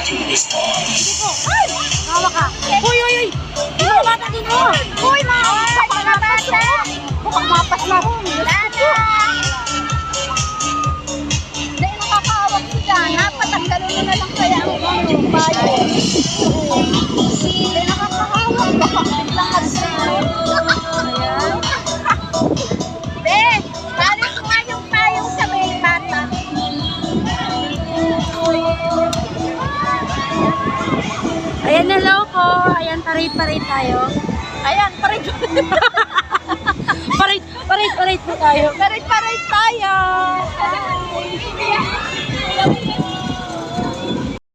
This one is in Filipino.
Ay! Hawa ka. Uy, uy, uy! Yung mga bata dun, oh! Uy, mga bata! Mukhang mapas lang. Hindi, nakakawag si Jana. Patanggalin mo na lang kaya ang bayo. Hindi, nakakawag. Baka biglang mag-sale. Be, talis mo nga yung payong sa may bata. Ayan, hello po. Ayan, parit-parit tayo. Ayan, parit Parit po tayo. tayo.